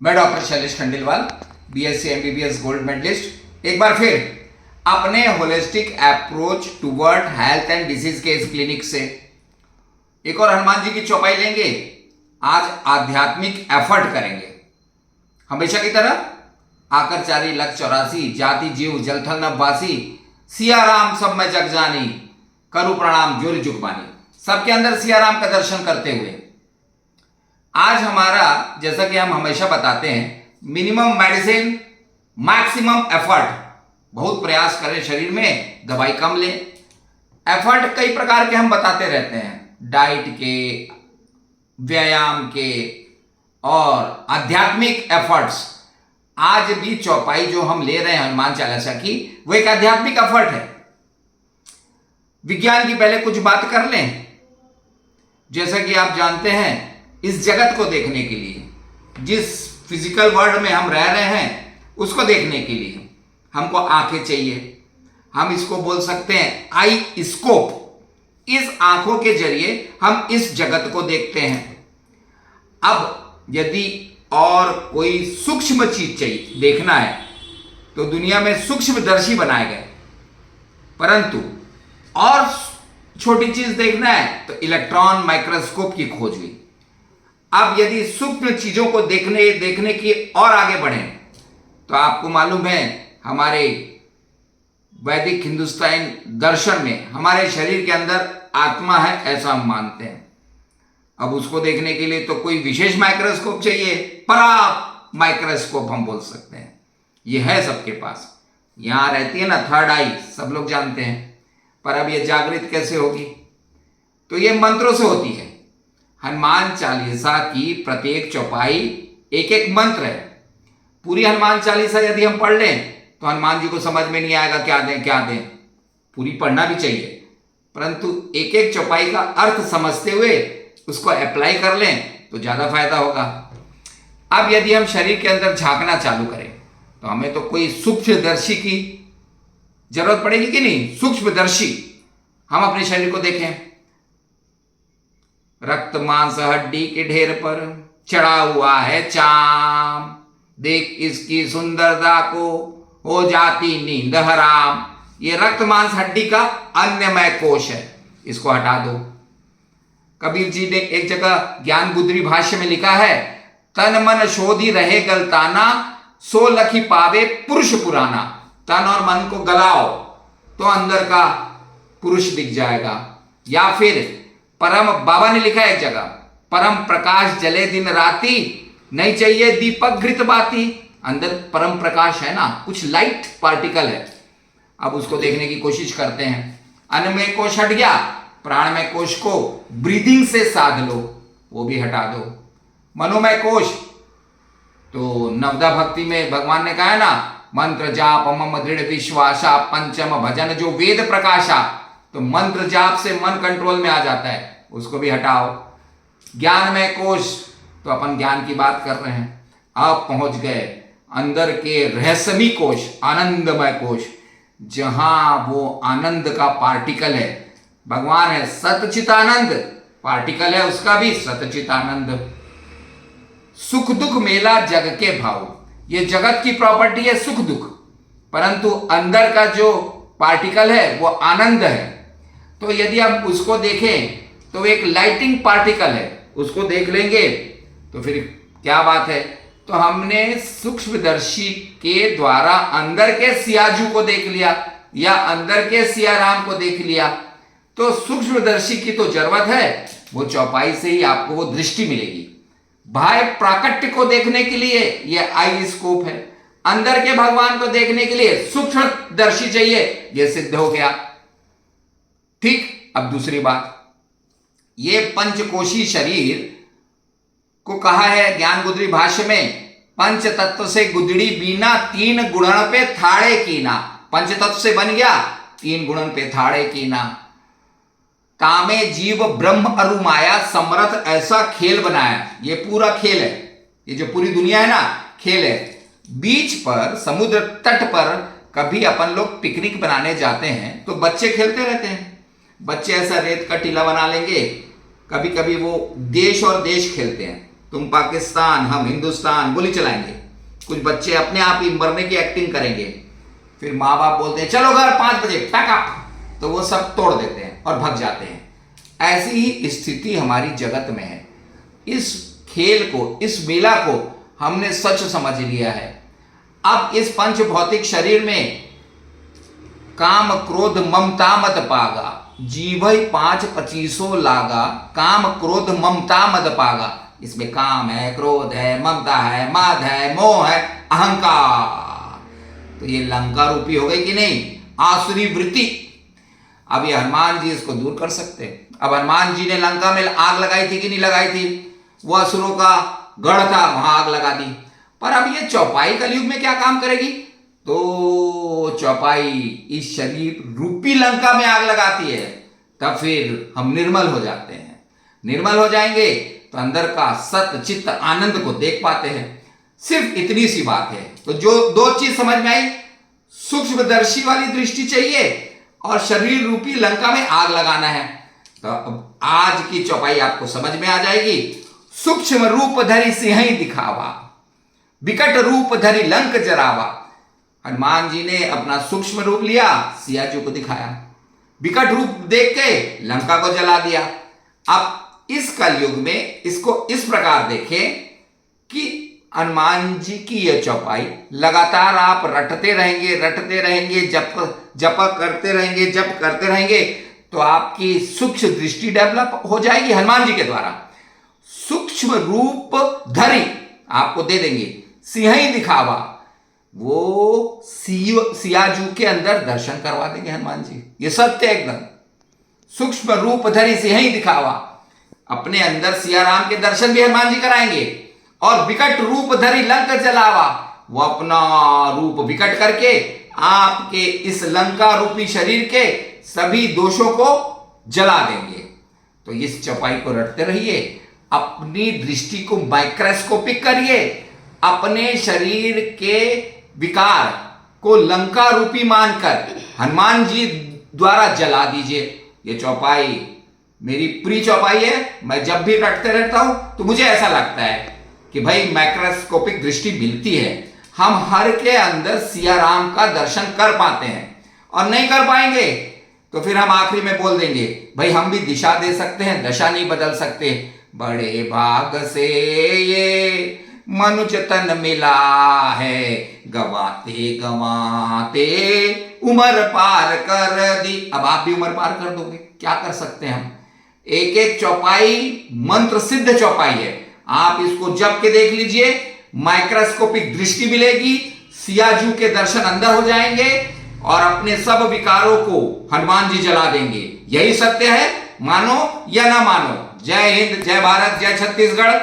मैं doctor Shailesh Khandelwal, BSc MBBS gold medallist, एक बार फिर अपने holistic approach toward health and disease के इस क्लिनिक से एक और हनुमान जी की चौपाई लेंगे। आज आध्यात्मिक एफर्ट करेंगे। हमेशा की तरह आकर चारी लख 84 जाति जीव जलथल नभवासी, सिया राम सब में जग जानी, करू प्रणाम जोरी जुगबानी। सबके अंदर सिया राम का दर्शन करते हुए आज हमारा, जैसा कि हम हमेशा बताते हैं, मिनिमम मेडिसिन मैक्सिमम एफर्ट। बहुत प्रयास करें शरीर में, दवाई कम लें। एफर्ट कई प्रकार के हम बताते रहते हैं, डाइट के, व्यायाम के और आध्यात्मिक एफर्ट्स। आज भी चौपाई जो हम ले रहे हैं हनुमान चालीसा की, वो एक आध्यात्मिक एफर्ट है। विज्ञान की पहले कुछ बात कर लें। जैसा कि आप जानते हैं, इस जगत को देखने के लिए, जिस फिजिकल वर्ल्ड में हम रह रहे हैं उसको देखने के लिए हमको आंखें चाहिए। हम इसको बोल सकते हैं आई स्कोप। इस आंखों के जरिए हम इस जगत को देखते हैं। अब यदि और कोई सूक्ष्म चीज चाहिए देखना है तो दुनिया में सूक्ष्मदर्शी बनाए गए, परंतु और छोटी चीज देखना है तो इलेक्ट्रॉन माइक्रोस्कोप की खोज हुई। अब यदि सूक्ष्म चीजों को देखने की और आगे बढ़े तो आपको मालूम है, हमारे वैदिक हिंदुस्तानी दर्शन में हमारे शरीर के अंदर आत्मा है, ऐसा हम मानते हैं। अब उसको देखने के लिए तो कोई विशेष माइक्रोस्कोप चाहिए, परा माइक्रोस्कोप हम बोल सकते हैं। ये है सबके पास, यहां रहती है ना थर्ड आई, सब लोग जानते हैं। पर अब ये जागृत कैसे होगी? तो ये मंत्रों से होती है। हनुमान चालीसा की प्रत्येक चौपाई एक एक मंत्र है। पूरी हनुमान चालीसा यदि हम पढ़ लें तो हनुमान जी को समझ में नहीं आएगा क्या दें क्या दें। पूरी पढ़ना भी चाहिए, परंतु एक एक चौपाई का अर्थ समझते हुए उसको अप्लाई कर लें तो ज्यादा फायदा होगा। अब यदि हम शरीर के अंदर झांकना चालू करें तो हमें तो कोई सूक्ष्मदर्शी की जरूरत पड़ेगी कि नहीं? सूक्ष्मदर्शी। हम अपने शरीर को देखें, रक्त मांस हड्डी के ढेर पर चढ़ा हुआ है चाम, देख इसकी सुंदरता को हो जाती नींद हराम। ये रक्त मांस हड्डी का अन्नमय कोश है, इसको हटा दो। कबीर जी ने एक जगह ज्ञान गुदरी भाष्य में लिखा है, तन मन शोधी रहे गलताना, सो लखी पावे पुरुष पुराना। तन और मन को गलाओ तो अंदर का पुरुष दिख जाएगा। या फिर परम बाबा ने लिखा है एक जगह, परम प्रकाश जले दिन राती, नहीं चाहिए दीपक घृत बाती। अंदर परम प्रकाश है ना, कुछ लाइट पार्टिकल है। अब उसको देखने की कोशिश करते हैं। अन्नमय कोश हट गया, प्राणमय कोश को ब्रीदिंग से साध लो, वो भी हटा दो। मनोमय कोश तो नवदा भक्ति में भगवान ने कहा है ना, मंत्र जाप मम दृढ़ विश्वासा, पंचम भजन जो वेद प्रकाशा। तो मंत्र जाप से मन कंट्रोल में आ जाता है, उसको भी हटाओ। ज्ञानमय कोश तो अपन ज्ञान की बात कर रहे हैं। अब पहुंच गए अंदर के रहस्यमय कोश, आनंदमय कोश, जहां वो आनंद का पार्टिकल है। भगवान है सतचितानंद, पार्टिकल है उसका भी सतचितानंद। सुख दुख मेला जग के भाव, ये जगत की प्रॉपर्टी है सुख दुख, परंतु अंदर का जो पार्टिकल है वो आनंद है। तो यदि हम उसको देखें तो एक लाइटिंग पार्टिकल है, उसको देख लेंगे तो फिर क्या बात है। तो हमने सूक्ष्मदर्शी के द्वारा अंदर के सियाजू को देख लिया या अंदर के सिया राम को देख लिया। तो सूक्ष्मदर्शी की तो जरूरत है, वो चौपाई से ही आपको वो दृष्टि मिलेगी। बाह्य प्राकट्य को देखने के लिए ये आई स्कोप है, अंदर के भगवान को देखने के लिए सूक्ष्मदर्शी चाहिए, ये सिद्ध हो गया। ठीक। अब दूसरी बात, ये पंचकोशी शरीर को कहा है ज्ञान गुदरी भाष्य में, पंच तत्व से गुदड़ी बीना, तीन गुणन पे थाड़े कीना। पंच तत्व से बन गया, तीन गुणन पे थाड़े कीना। कामे जीव ब्रह्म अरु माया, समरथ ऐसा खेल बनाया। ये पूरा खेल है, ये जो पूरी दुनिया है ना, खेल है। बीच पर समुद्र तट पर कभी अपन लोग पिकनिक बनाने जाते हैं तो बच्चे खेलते रहते हैं। बच्चे ऐसा रेत का टीला बना लेंगे, कभी कभी वो देश और देश खेलते हैं। तुम पाकिस्तान हम हिंदुस्तान, गोली चलाएंगे। कुछ बच्चे अपने आप ही मरने की एक्टिंग करेंगे, फिर माँ बाप बोलते हैं चलो घर 5 बजे पैकअप, तो वो सब तोड़ देते हैं और भग जाते हैं। ऐसी ही स्थिति हमारी जगत में है। इस खेल को, इस मेला को हमने सच समझ लिया है। अब इस पंच भौतिक शरीर में काम क्रोध ममता मत पागा, जीवई 5-25 लागा, काम क्रोध ममता मत पागा। इसमें काम है, क्रोध है, ममता है, मद है, मोह है, अहंकार। तो ये लंका रूपी हो गई कि नहीं, आसुरी वृत्ति। अब ये हनुमान जी इसको दूर कर सकते हैं। अब हनुमान जी ने लंका में आग लगाई थी कि नहीं लगाई थी, वो असुरों का गढ़ था, वहां आग लगा दी। पर अब ये चौपाई कलयुग में क्या काम करेगी, तो चौपाई इस शरीर रूपी लंका में आग लगाती है, तब फिर हम निर्मल हो जाते हैं। निर्मल हो जाएंगे तो अंदर का सत चित्त आनंद को देख पाते हैं। सिर्फ इतनी सी बात है। तो जो 2 चीज समझ में आई, सूक्ष्मदर्शी वाली दृष्टि चाहिए और शरीर रूपी लंका में आग लगाना है। तो अब आज की चौपाई आपको समझ में आ जाएगी। सूक्ष्म रूप धरि सिंह दिखावा, विकट रूप धरि लंक जरावा। हनुमान जी ने अपना सूक्ष्म रूप लिया, सिया जी को दिखाया, विकट रूप देख के लंका को जला दिया। अब इस कलयुग में इसको इस प्रकार देखें कि हनुमान जी की यह चौपाई लगातार आप रटते रहेंगे, जप करते रहेंगे, तो आपकी सूक्ष्म दृष्टि डेवलप हो जाएगी हनुमान जी के द्वारा। सूक्ष्म रूप धरि आपको दे देंगे, सिंह दिखावा, वो सियाजू के अंदर दर्शन करवा देंगे हनुमान जी। ये सत्य एकदम। सूक्ष्म रूप धरि सिंह दिखावा, अपने अंदर सिया राम के दर्शन भी हनुमान जी कराएंगे। और विकट रूप धरि लंक जलावा, वो अपना रूप विकट करके आपके इस लंका रूपी शरीर के सभी दोषों को जला देंगे। तो इस चौपाई को रटते रहिए, अपनी दृष्टि को माइक्रोस्कोपिक करिए, अपने शरीर के विकार को लंका रूपी मानकर हनुमान जी द्वारा जला दीजिए। ये चौपाई मेरी प्री चौपाई है। मैं जब भी रटते रहता हूं तो मुझे ऐसा लगता है कि भाई माइक्रोस्कोपिक दृष्टि मिलती है, हम हर के अंदर सिया राम का दर्शन कर पाते हैं। और नहीं कर पाएंगे तो फिर हम आखिरी में बोल देंगे भाई हम भी दिशा दे सकते हैं, दशा नहीं बदल सकते। बड़े भाग से ये मनुज तन मिला है, गवाते गवाते उम्र पार कर दी। अब आप भी उम्र पार कर दोगे, क्या कर सकते हैं हम। एक एक चौपाई मंत्र सिद्ध चौपाई है। आप इसको जप के देख लीजिए, माइक्रोस्कोपिक दृष्टि मिलेगी, सियाजू के दर्शन अंदर हो जाएंगे और अपने सब विकारों को हनुमान जी जला देंगे। यही सत्य है, मानो या ना मानो। जय हिंद, जय भारत, जय छत्तीसगढ़।